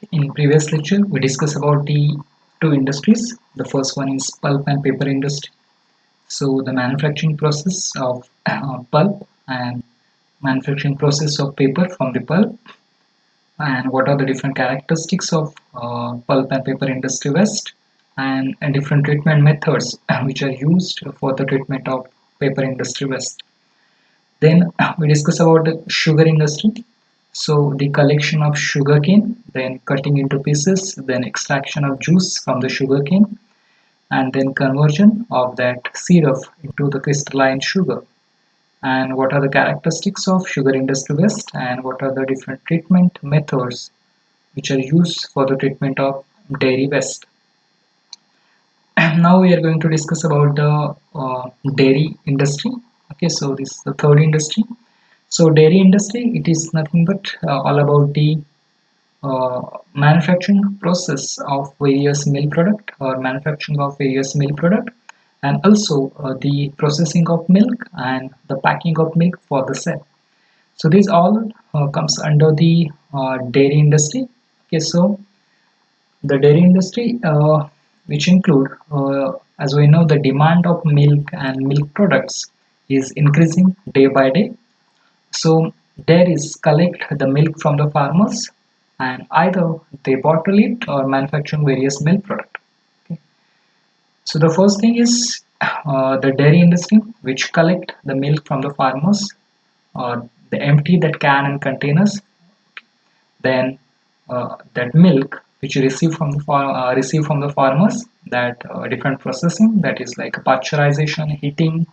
In previous lecture, we discussed about the two industries. The first one is pulp and paper industry. So the manufacturing process of pulp and manufacturing process of paper from the pulp, and what are the different characteristics of pulp and paper industry waste, and different treatment methods which are used for the treatment of paper industry waste. Then we discuss about the sugar industry. So the collection of sugarcane, then cutting into pieces, then extraction of juice from the sugarcane, and then conversion of that syrup into the crystalline sugar. And what are the characteristics of sugar industry waste, and what are the different treatment methods which are used for the treatment of dairy waste. Now we are going to discuss about the dairy industry. Okay, so this is the third industry. So dairy industry, it is nothing but all about the manufacturing process of various milk product or manufacturing of various milk product, and also the processing of milk and the packing of milk for the sale. So this all comes under the dairy industry. Okay, so the dairy industry, which include, as we know, the demand of milk and milk products is increasing day by day. So dairies collect the milk from the farmers, and either they bottle it or manufacture various milk product. Okay. So the first thing is the dairy industry, which collect the milk from the farmers, or they empty that can and containers. Then that milk which you receive from the farmers, that different processing, that is like pasteurization, heating,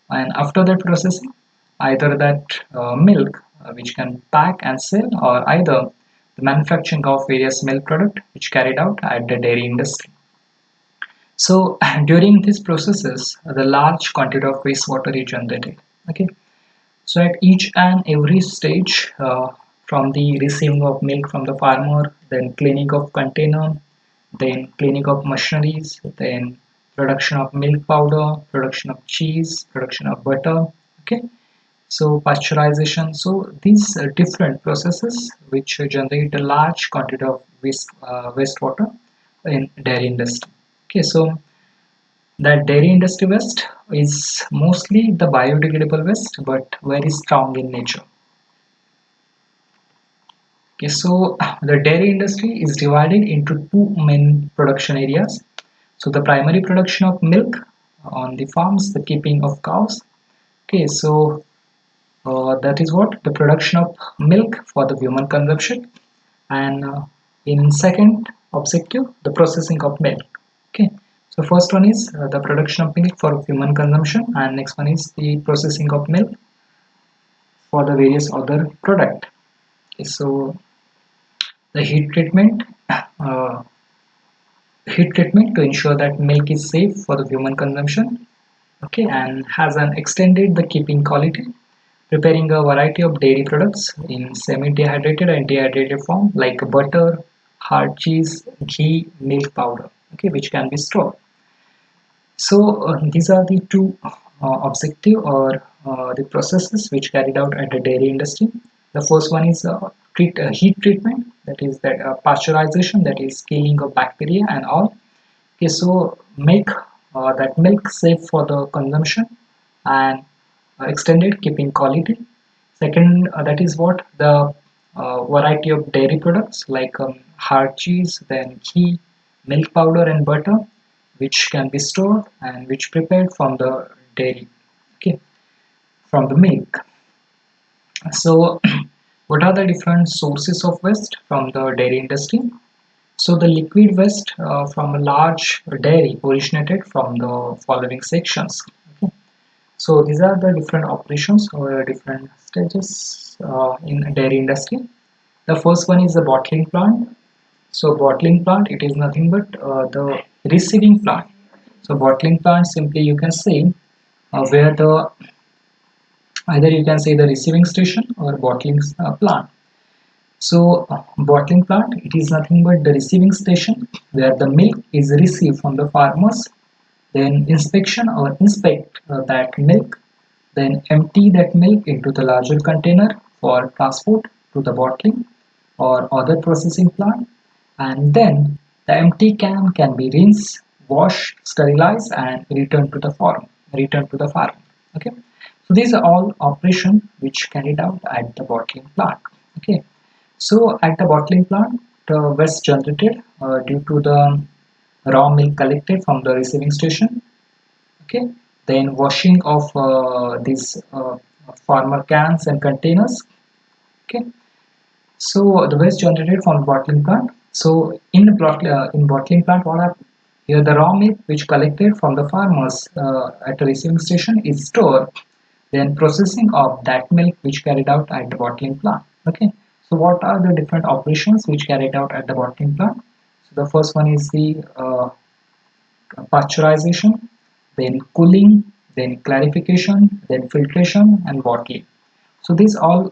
and after that processing, either that milk which can pack and sell, or either the manufacturing of various milk product which carried out at the dairy industry. So during these processes, the large quantity of wastewater is generated. Okay, so at each and every stage, from the receiving of milk from the farmer, then cleaning of container, then cleaning of machineries, then production of milk powder, production of cheese, production of butter. Okay, so pasteurization. So these different processes which generate a large quantity of wastewater in dairy industry. Okay, so that dairy industry waste is mostly the biodegradable waste, but very strong in nature. Okay, so the dairy industry is divided into two main production areas. So the primary production of milk on the farms, the keeping of cows. Okay, so that is what the production of milk for the human consumption, and in second objective, the processing of milk. Okay, so first one is the production of milk for human consumption, and next one is the processing of milk for the various other product. Okay, so the uh, heat treatment to ensure that milk is safe for the human consumption. Okay, and has an extended the keeping quality, preparing a variety of dairy products in semi-dehydrated and dehydrated form like butter, hard cheese, ghee, milk powder, okay, which can be stored. So these are the two objective, or the processes which carried out at the dairy industry. The first one is heat treatment, that is that pasteurization, that is killing of bacteria and all. Okay, so make that milk safe for the consumption, and extended keeping quality. Second, that is what the variety of dairy products like hard cheese, then ghee, milk powder, and butter, which can be stored and which prepared from the dairy. Okay, from the milk. So, what are the different sources of waste from the dairy industry? So, the liquid waste from a large dairy originated from the following sections. Okay. So these are the different operations or different stages in dairy industry. The first one is the bottling plant. So bottling plant, it is nothing but the receiving plant. So bottling plant, simply you can say where the, either you can say the receiving station or bottling plant. So bottling plant, it is nothing but the receiving station where the milk is received from the farmers, then inspection or inspect that milk, then empty that milk into the larger container for transport to the bottling or other processing plant. and then the empty can be rinsed, washed, sterilized, and returned to the farm. Okay, so these are all operations which carried out at the bottling plant. Okay, so at the bottling plant, the waste generated due to the raw milk collected from the receiving station. Okay, then washing of these farmer cans and containers. Okay, so the waste generated from the bottling plant. So in bottling plant, what happens? Here the raw milk which collected from the farmers at the receiving station is stored. Then processing of that milk which carried out at the bottling plant. Okay. So what are the different operations which carried out at the bottling plant? So the first one is the pasteurization, then cooling, then clarification, then filtration and bottling. So these all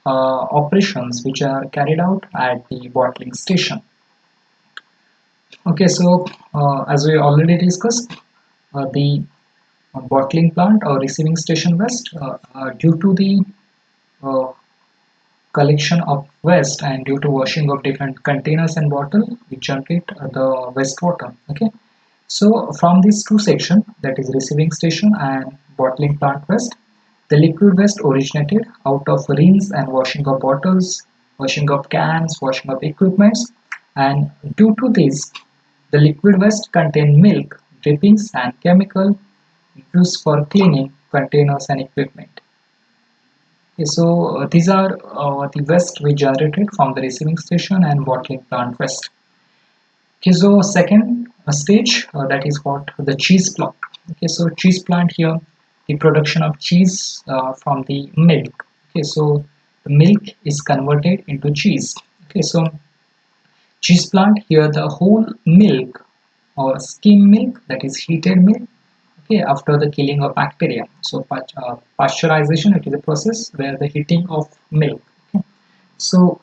operations which are carried out at the bottling station. Okay, so as we already discussed, the bottling plant or receiving station waste due to the uh, collection of waste and due to washing of different containers and bottle, we generate the wastewater. Okay, so from these two sections, that is receiving station and bottling plant waste, the liquid waste originated out of rinse and washing of bottles, washing of cans, washing of equipments, and due to this, the liquid waste contain milk, drippings, and chemical used for cleaning containers and equipment. Okay, so these are the waste we generated from the receiving station and bottling plant waste. Okay, so second stage, that is what the cheese plant. Okay, so cheese plant here, the production of cheese from the milk. Okay, so the milk is converted into cheese. Okay, so cheese plant here, the whole milk or skim milk, that is heated milk. Okay, after the killing of bacteria. So pasteurization, it is a process where the heating of milk. Okay, so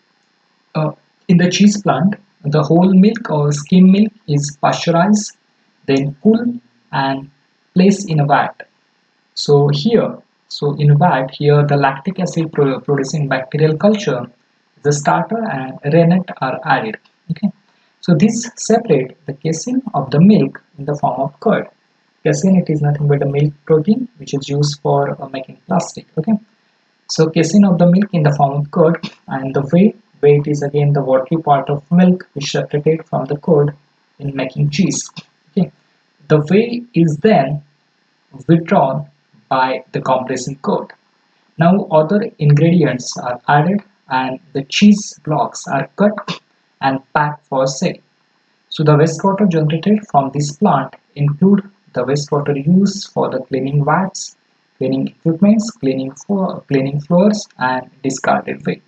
uh, in the cheese plant, the whole milk or skim milk is pasteurized, then cooled and placed in a vat. So here, so in vat here, the lactic acid producing bacterial culture, the starter and rennet are added. Okay, so this separate the casein of the milk in the form of curd. Casein, it is nothing but a milk protein which is used for making plastic. Okay, so casein of the milk in the form of curd, and the whey it is again the watery part of milk which separated from the curd in making cheese. Okay, the whey is then withdrawn by the compressing curd. Now other ingredients are added and the cheese blocks are cut and packed for sale. So the wastewater generated from this plant include the wastewater used for the cleaning vats, cleaning equipments, cleaning floors, and discarded waste.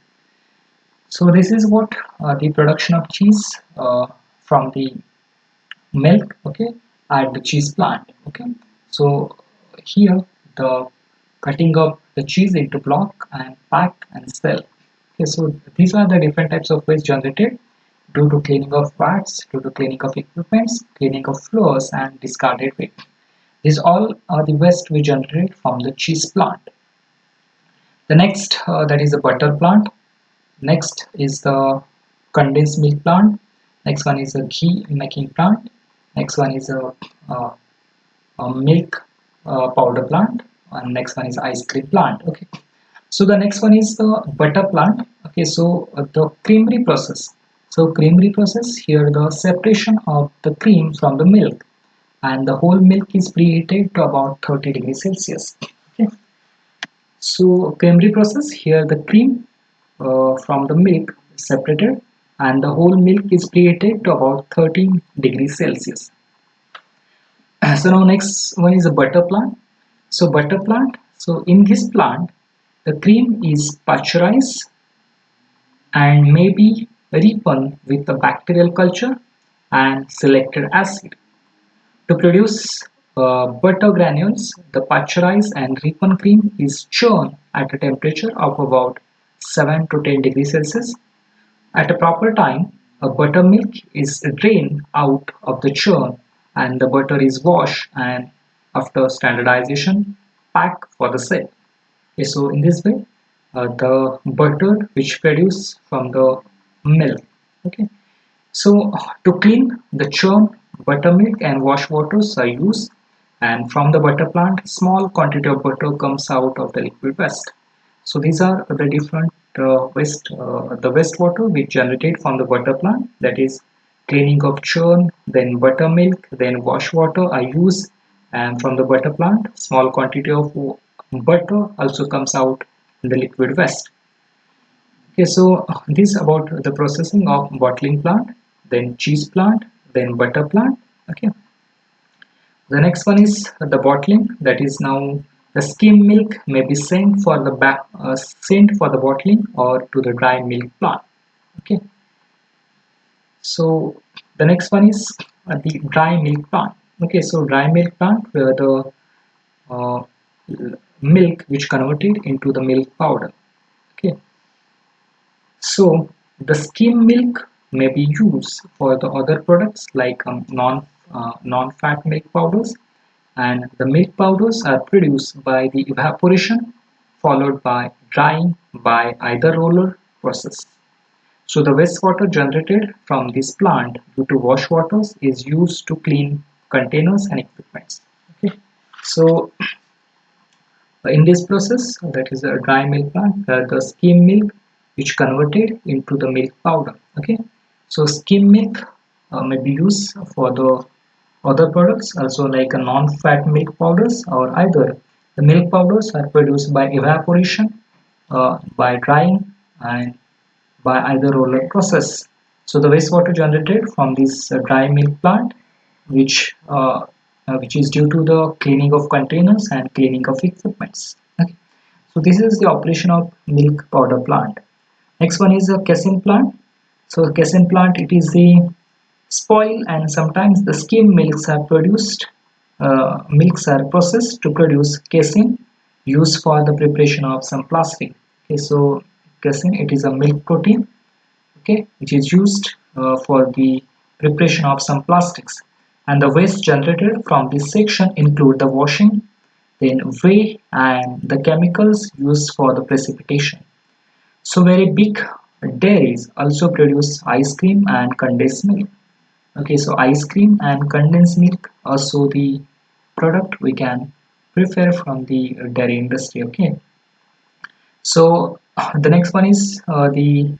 So this is what the production of cheese from the milk, okay, at the cheese plant. Okay, so here the cutting up the cheese into block and pack and sell. Okay, so these are the different types of waste generated due to cleaning of parts, due to cleaning of equipments, cleaning of floors, and discarded waste. These all are the waste we generate from the cheese plant. The next, that is the butter plant. Next is the condensed milk plant. Next one is a ghee making plant. Next one is a milk powder plant. And next one is ice cream plant. Okay. So the next one is the butter plant. Okay. So the creamery process. So creamery process here, the separation of the cream from the milk, and the whole milk is preheated to about 30 degrees Celsius. Okay. So creamery process here, the cream from the milk is separated and the whole milk is preheated to about 30 degrees Celsius. So now next one is a butter plant. So butter plant. So in this plant, the cream is pasteurized and may be ripened with the bacterial culture and selected acid. To produce butter granules, the pasteurized and ripened cream is churned at a temperature of about 7 to 10 degrees Celsius. At a proper time, a buttermilk is drained out of the churn and the butter is washed and after standardization packed for the sale. Okay, so in this way, the butter which produced from the milk. Okay. So to clean the churn, buttermilk and wash waters are used, and from the butter plant, small quantity of butter comes out of the liquid waste. So these are the different the wastewater which generated from the butter plant, that is cleaning of churn, then buttermilk, then wash water are used, and from the butter plant, small quantity of butter also comes out in the liquid waste. Okay, so this about the processing of bottling plant, then cheese plant, then butter plant. Okay, the next one is the bottling. That is now the skim milk may be sent for the bottling or to the dry milk plant. Okay, so the next one is the dry milk plant. Okay, so dry milk plant where the uh, milk which converted into the milk powder. Okay, so the skim milk may be used for the other products like non-fat milk powders, and the milk powders are produced by the evaporation followed by drying by either roller process. So the wastewater generated from this plant due to wash waters is used to clean containers and equipments. Okay. So in this process, that is a dry milk plant, the skim milk which converted into the milk powder. Okay, so skim milk may be used for the other products also like a non-fat milk powders, or either the milk powders are produced by evaporation, by drying, and by either roller process. So the wastewater generated from this dry milk plant, which is due to the cleaning of containers and cleaning of equipments. Okay. So this is the operation of milk powder plant. Next one is a casein plant. So casein plant, it is the spoil and sometimes the skim milks are produced. Milks are processed to produce casein used for the preparation of some plastic. Okay, so casein, it is a milk protein, okay, which is used for the preparation of some plastics, and the waste generated from this section include the washing, then whey and the chemicals used for the precipitation. So very big dairies also produce ice cream and condensed milk. Okay, so ice cream and condensed milk also the product we can prepare from the dairy industry. Okay, so the next one is the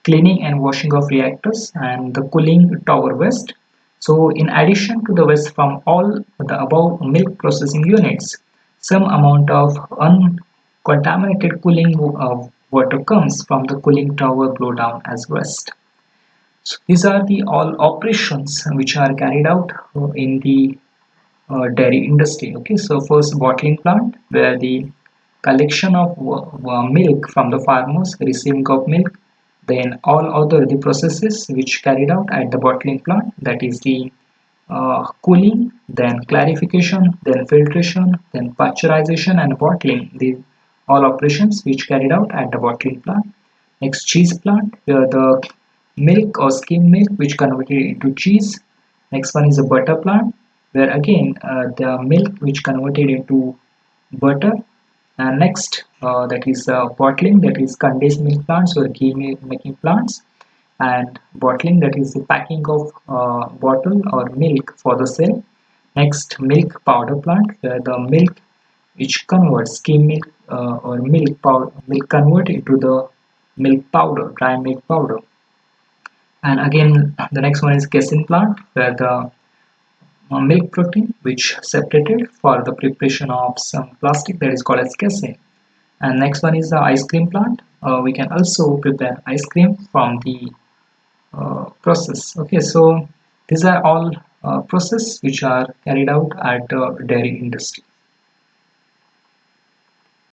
cleaning and washing of reactors and the cooling tower waste. So in addition to the waste from all the above milk processing units, some amount of uncontaminated cooling water comes from the cooling tower blowdown as waste. So these are the all operations which are carried out in the dairy industry. Okay, so first bottling plant where the collection of milk from the farmers, receiving of milk, then all other the processes which carried out at the bottling plant, that is the cooling, then clarification, then filtration, then pasteurization and bottling, the all operations which carried out at the bottling plant. Next, cheese plant where the milk or skim milk which converted into cheese. Next one is a butter plant where again the milk which converted into butter. And next, that is bottling, that is condensed milk plants or ghee making plants, and bottling, that is the packing of bottle or milk for the sale. Next, milk powder plant where the milk which converts skim milk or milk powder milk convert into the milk powder, dry milk powder. And again, the next one is casein plant where the milk protein which separated for the preparation of some plastic, that is called as casein. And next one is the ice cream plant. We can also prepare ice cream from the process. Okay, so these are all process which are carried out at the dairy industry.